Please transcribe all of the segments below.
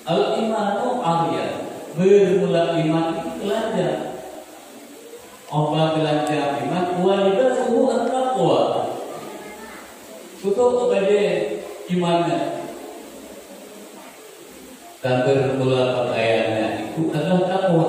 Al-imanu arya, bermula iman itu telanjang. Obat telanjang iman, walibasuhu at-taqwa. Tutup kepada imannya. Dan bermula pakaiannya itu adalah takwa.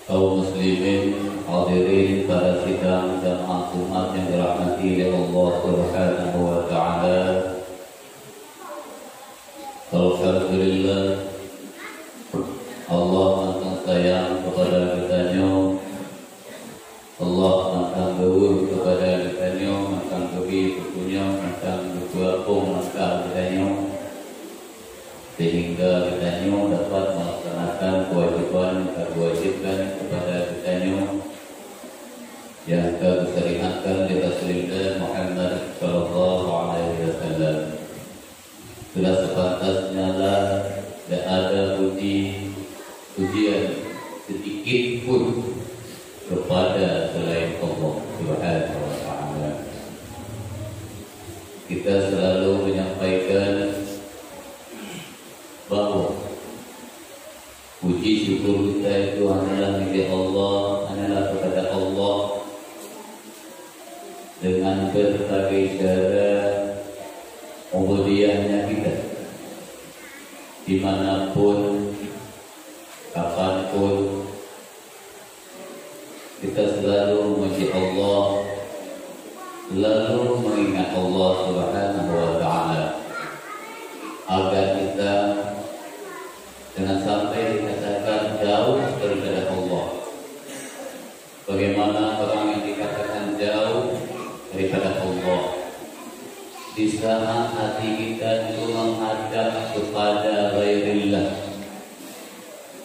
Kaum muslimin, hadirin, para sidang jamaah Jumat yang dirahmati oleh Allah Subhanahu wa taala. Alhamdulillah, Allah maha sayang kepada kitanya. Allah maha gawur kepada kitanya, maha kebi punya, maha berkuapung maha kitanya, sehingga kitanya dapat melaksanakan kewajiban yang diwajibkan kepada kitanya yang diseriahkan di atas lidah Muhammad sallallahu alaihi wasallam. Sudah sepantasnya lah tidak ada pujian sedikit pun kepada selain Allah Subhanahu wa taala. Kita selalu menyampaikan bahwa puji syukur kita itu hanyalah milik Allah, hanyalah kepada Allah dengan berbagai cara ubudiyahnya kita, dimanapun, kapanpun, kita selalu memuji Allah, selalu mengingat Allah Subhanahu wa taala, agar kita jangan sampai dikatakan jauh daripada Allah. Bagaimana orang yang dikatakan jauh daripada Allah di saat hati kita itu menghadap kepada ghairillah,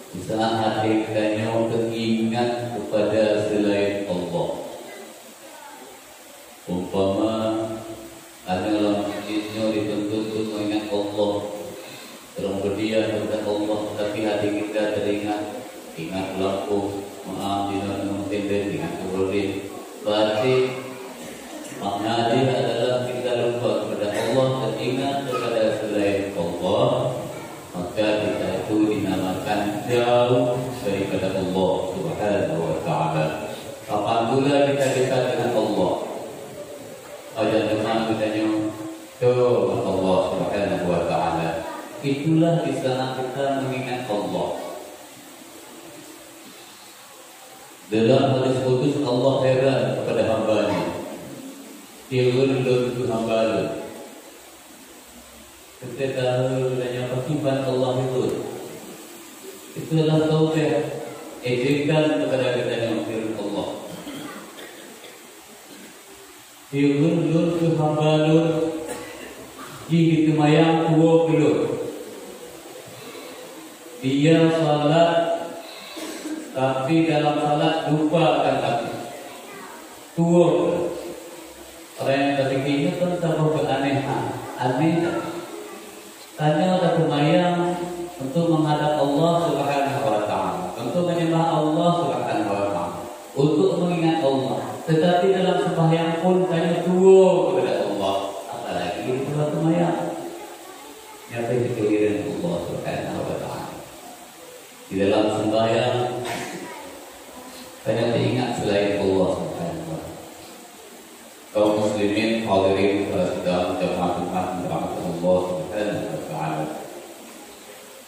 di saat hati kita teringat kepada selain Allah. Umpama ada dalam hadisnya dituntut untuk mengingat Allah, terus berdiam kepada Allah, tapi hati kita teringat, ingat pelaku, maaf tidak mungkin ingat kemudian. Berarti maknanya adalah kita lupa kepada Allah, teringat kepada selain Allah, maka kita itu dinamakan jauh daripada Allah Subhanahu wa taala. Apabila kita dekat dengan Allah, ada teman kitanya ke Allah Subhanahu wa taala, itulah di sana kita mengingat Allah. Dalam hadis kudus Allah heran kepada hamba-Nya. Dia rindu hamba-Nya. kita tahu adanya akibat Allah itu adalah taubat, ejekan kepada kita yang firman Allah. Yulun ke hambalun, di kemayang tua belum. Dia salat, tapi dalam salat lupa akan hati. Tua. Orang yang terfikirnya tentang keanehan, aneh. Tanya ada kemayang untuk menghadap Allah Subhanahu wa Ta'ala, untuk menyembah Allah Subhanahu wa Ta'ala, untuk mengingat Allah. Tetapi dalam sembahyang pun tanya tua kepada Allah, apalagi itu kemayang. Nyata kehadiran Allah Subhanahu wa Ta'ala. Di dalam sembahyang tanya teringat selain Allah Subhanahu wa Ta'ala. Kaum muslimin hadirin dalam jamaah Allah Subhanahu wa Ta'ala.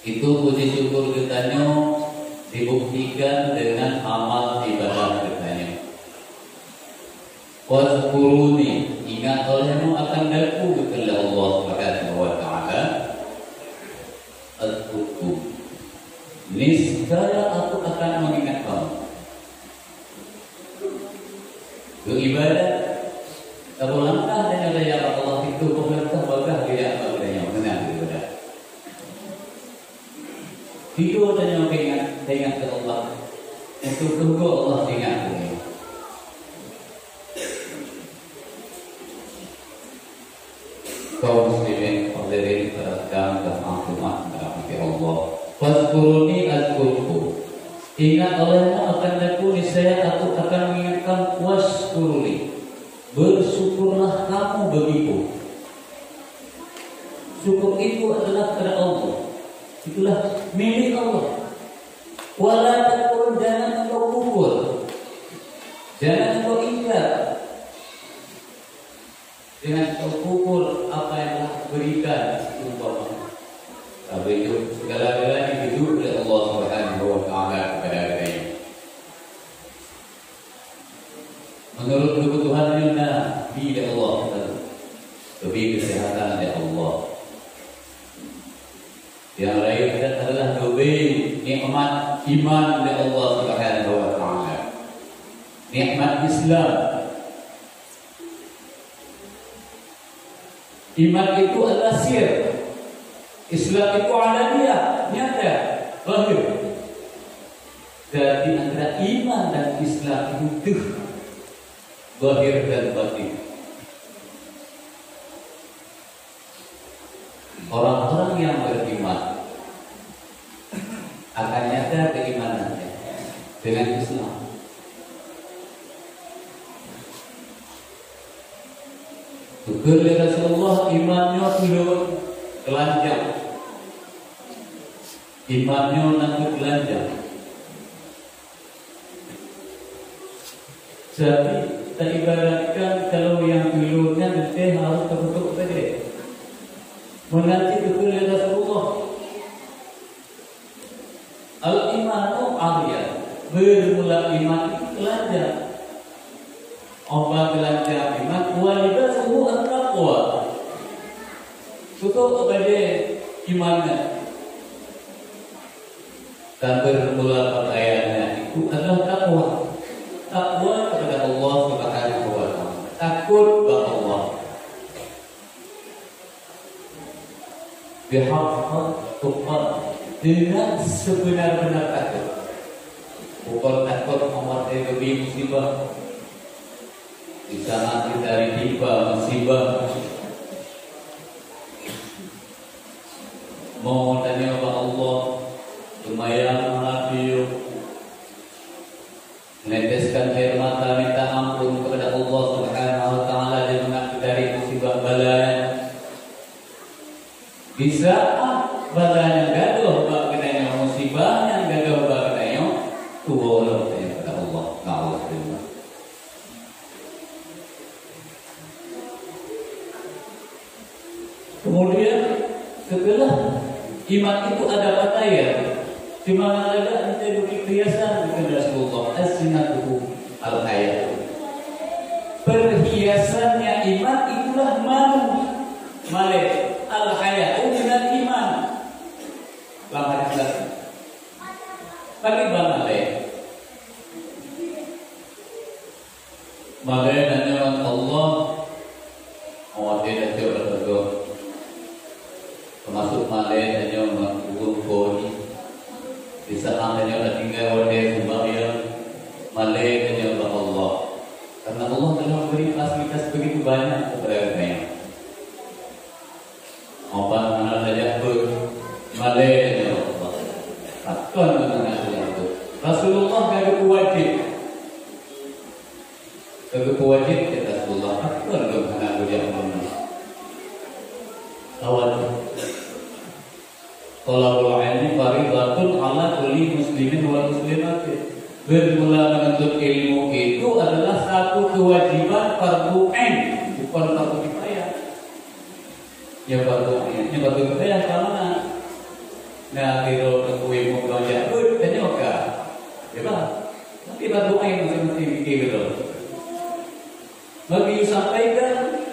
Itu puji syukur kitanya dibuktikan dengan amal ibadah kitanya. Wazkuruni, ingat olehmu akan daku kepada Allah Subhanahu wa Ta'ala. Azkurku, niscaya aku akan mengingat kamu. Beribadah kalau langkah dan ya Allah itu pemerintah bagah dia bagahnya menang ibadah. Hidup dan yang ingat ke Allah. Untuk tunggu Allah ingat ini. Kaum muslimin hadirin perhatikan dan maklumat berahmati Allah. Fazkuruni azkurku. Ingat olehmu akan aku niscaya aku akan mengingatkan waskuruni. Bersyukurlah kamu begitu. Syukur itu adalah kepada Allah. Itulah milik Allah. Wala takun, jangan engkau kufur, jangan engkau ingkar, jangan engkau kufur apa yang telah berikan umpama. Tapi itu segala-galanya hidup oleh Allah Subhanahu wa Ta'ala kepada kita. Menurut kebutuhannya Nabi dari Allah, lebih kesehatan dari Allah. Yang lain adalah lebih nikmat iman dari Allah Subhanahu wa Ta'ala. Nikmat Islam. Iman itu adalah sir. Islam itu alamiah, nyata, lahir. Jadi antara iman dan Islam itu zahir dan batin. Orang-orang yang beriman akan nyata keimanannya dengan Islam. Syukur Rasulullah imannya belum telanjang, imannya nanti telanjang. Jadi kita ibaratkan kalau yang dulunya nanti harus tertutup saja. Menanti betul Rasulullah. Al-imanu aliyah. Bermula iman itu telanjang. Obat telanjang iman wajib semua taqwa. Tutup kepada imannya. Dan bermula pakaiannya itu adalah taqwa. Takwa kepada Allah Subhanahu wa Ta'ala. Takut kepada Allah. Bihaqqa tuqat, dengan sebenar-benar takut. Bukan takut memakai lebih musibah. Di sana kita ditimpa musibah. Mau tanya kepada Allah, lumayan hati meneteskan air mata minta ampun kepada Allah Subhanahu wa Ta'ala dan mengaku dari musibah balanya. Di saat balanya gaduh baginanya musibah yang gaduh baginanya tuwolo kepada Allah Ta'ala. Kemudian setelah iman itu ada pakaian. Di mana ada nanti perhiasan dengan Rasulullah as-sinatuhu al-hayat. Perhiasannya iman itulah malik al-hayat. dan coba termasuk Malay dan yang mengukur koni di sana hanya ada tinggal wajah sembahyang Malay dan yang Allah karena Allah telah memberi fasilitas begitu banyak kepada kami. Apa mana saja pun Malay dan yang Allah takkan mengenal itu. Rasulullah kagak wajib ya Rasulullah takkan mengenal dia mana. Awal Thalabul ilmi fardhatun ala kulli muslimin wal muslimat. Bermula menuntut ilmu itu adalah satu kewajiban fardhu ain, bukan fardhu kifayah. Ya fardhu ain, ya fardhu kifayah karena nah kalau kuwi mau belajar dan yoga. Ya Pak. Tapi fardhu ain mesti mikir gitu. Bagi sampaikan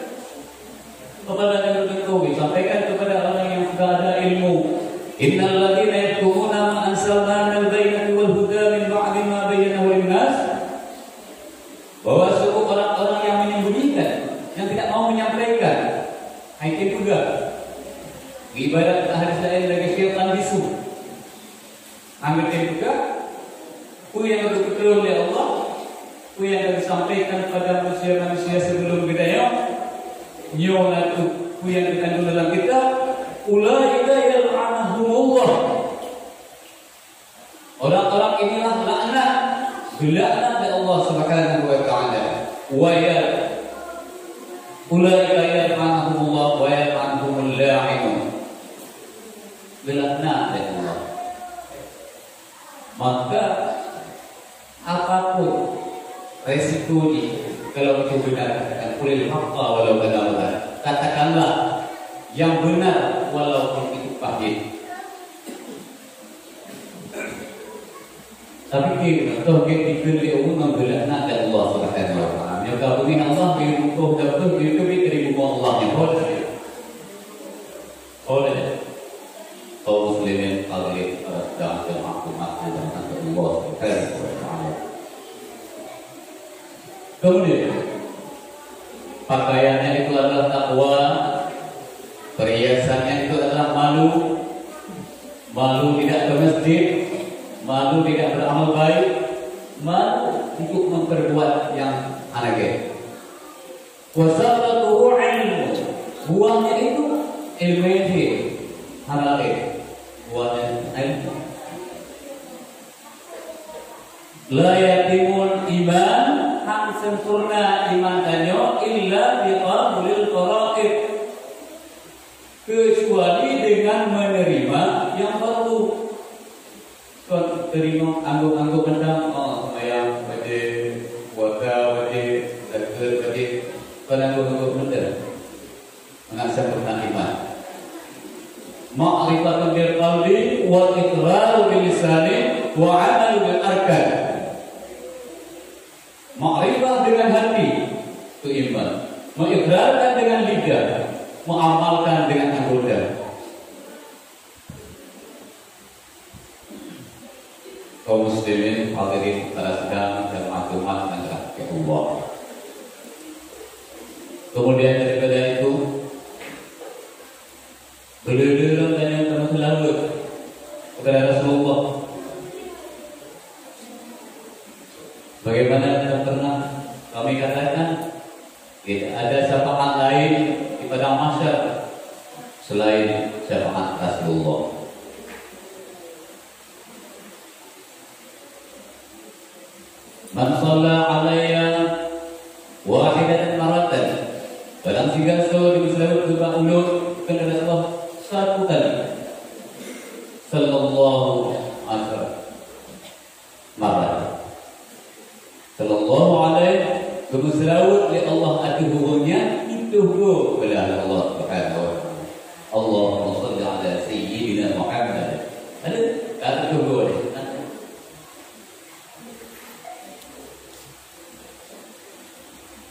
kepada yang terketahui, sampaikan kepada orang yang sudah ada ilmu. Innal ladzina yaktumuna ma anzalna minal bayyinati wal huda min ba'di ma bayyanahu lin-nas. Bahwa suku orang-orang yang menyembunyikan, yang tidak mau menyampaikan, itu juga ibarat hadis lain dari syaitan bisu. Ambil juga ku yang betul oleh Allah, ku yang disampaikan kepada manusia-manusia sebelum kita nyola ku yang dikandung dalam kitab ulaika yal'anuhumullah. Orang-orang inilah laknat, dilaknat oleh Allah Subhanahu wa taala. Wa ya ulaika yal'anuhumullah wa yal'anuhumul la'inun. Dilaknat oleh Allah. Maka apapun resikonya kalau itu benar, kulil haqqa walau kana, katakanlah yang benar walaupun itu pahit. Tapi kita tauhid diberi umum belakna dan Allah Subhanahu wa taala. Yang kabulin Allah birukuh dapat birukuh dari Allah yang oleh kaum muslimin kali dan maklumat dan Allah Subhanahu wa taala. Kemudian pakaiannya itu adalah takwa, perhiasannya itu adalah malu tidak ke masjid, malu tidak beramal baik, malu untuk memperbuat yang aneh. Wasatuhu ilmu, buahnya itu ilmu halal, buahnya ilmu. La yatimul iman, hang sempurna iman tanyo illa biqabulil qara'ib, kecuali dengan menerima yang baru. Kon terima anggo kendang yang wajib puasa wajib zakir wajib kon anggo kendang menang sempurna iman. Ma'rifatun bil qalbi wa iqraru bil lisani wa 'amalu bil arkan. Ma'rifah dengan hati itu iman, mengikrarkan dengan lidah, mengamalkan dengan anggota. Kaum muslimin hadirin pada sedang dan maklumat antara Allah. Kemudian daripada itu beliau tanya kepada selalu kepada Rasulullah, bagaimana kita pernah kami katakan tidak ada syafaat lain di padang mahsyar selain syafaat Rasulullah. Man shalla alayya wahidatan maratan, barang siapa yang disebut dua ulut kepada Allah satu kali, sallallahu alaihi wasallam. Sallallahu alaihi berselawat li Allah atuhunya itu kepada Allah Subhanahu wa taala. Allahumma shalli ala sayyidina Muhammad. Ada kata kedua ni.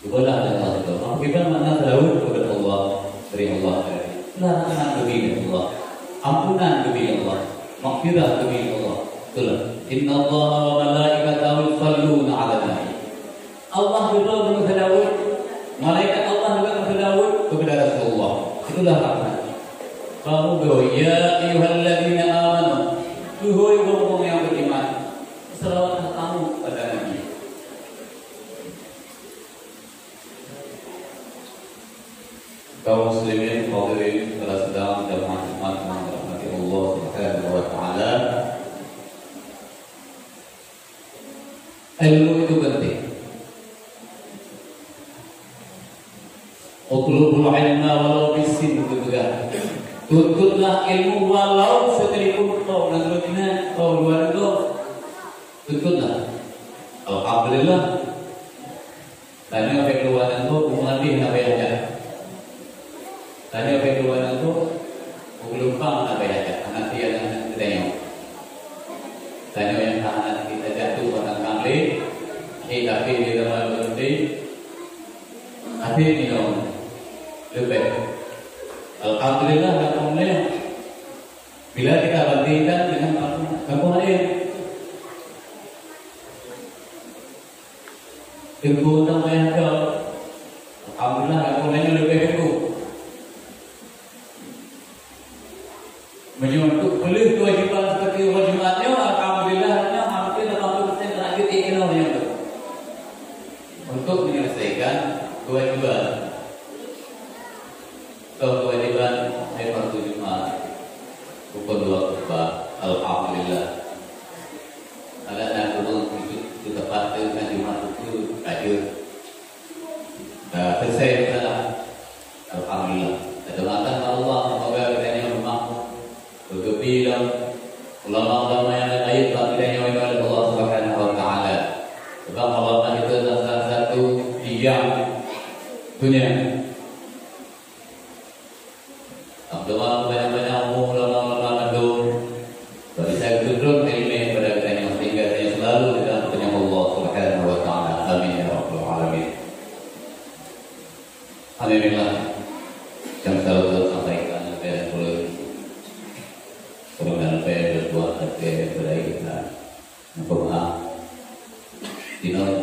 Kepada Allah. Kita mana selawat kepada Allah dari Allah. Larangan demi Allah. Ampunan demi Allah. Maghfirah demi Allah. Itulah. Inna Allah wa malaikatahu yusalluna 'alan nabi. Allah juga berselawat, malaikat Allah juga berselawat kepada Rasul. Itulah rahmat. Bahwa ya ayyuhalladzina amanu, duhai orang yang beriman, salawatlah kamu pada Nabi. Kaum muslimin hadirin para sedang jamaah Jumat yang dirahmati Allah Subhanahu wa taala. Ilmu itu penting. Utlubul ilma walau bisin juga. Tuntutlah ilmu walau sekalipun kau nantinya kau luar itu. Tuntutlah. Alhamdulillah. Tanya apa keluaran itu mengerti apa yang ada. Tanya apa keluaran itu belum paham apa yang ada. Nanti ada tanya. Tanya yang tahan kita jatuh pada kali. Tapi di dalam berhenti. Hati minum. Lebih. Alhamdulillah alhamdulillah. Bila kita bandingkan dengan kampung lain, ilmu namanya ke alhamdulillah kampung lain lebih ilmu. Menyuntuk beli kewajiban seperti kewajibannya, alhamdulillahnya hampir 80% terakhir ikhlasnya untuk menyelesaikan kewajiban. Kewajiban hari fardu Jumat rukun 2 khutbah alhamdulillah. Ada nak turun itu tepat dengan Jumat itu ada. Selesai sudah alhamdulillah. Doakan Allah semoga kita yang bermakmur bergembira. Ulama-ulama yang lain bagi oleh Allah Subhanahu wa taala. Sebab Allah itu adalah salah satu tiang dunia. Doa banyak-banyak ulama-ulama itu bagi saya turun ilmu pada kita yang sehingga saya selalu di dalam penyembah Allah Subhanahu wa taala. Amin ya rabbal alamin. Alhamdulillah yang selalu saya sampaikan dan boleh berbuat berbuat baik kita berdoa di dalam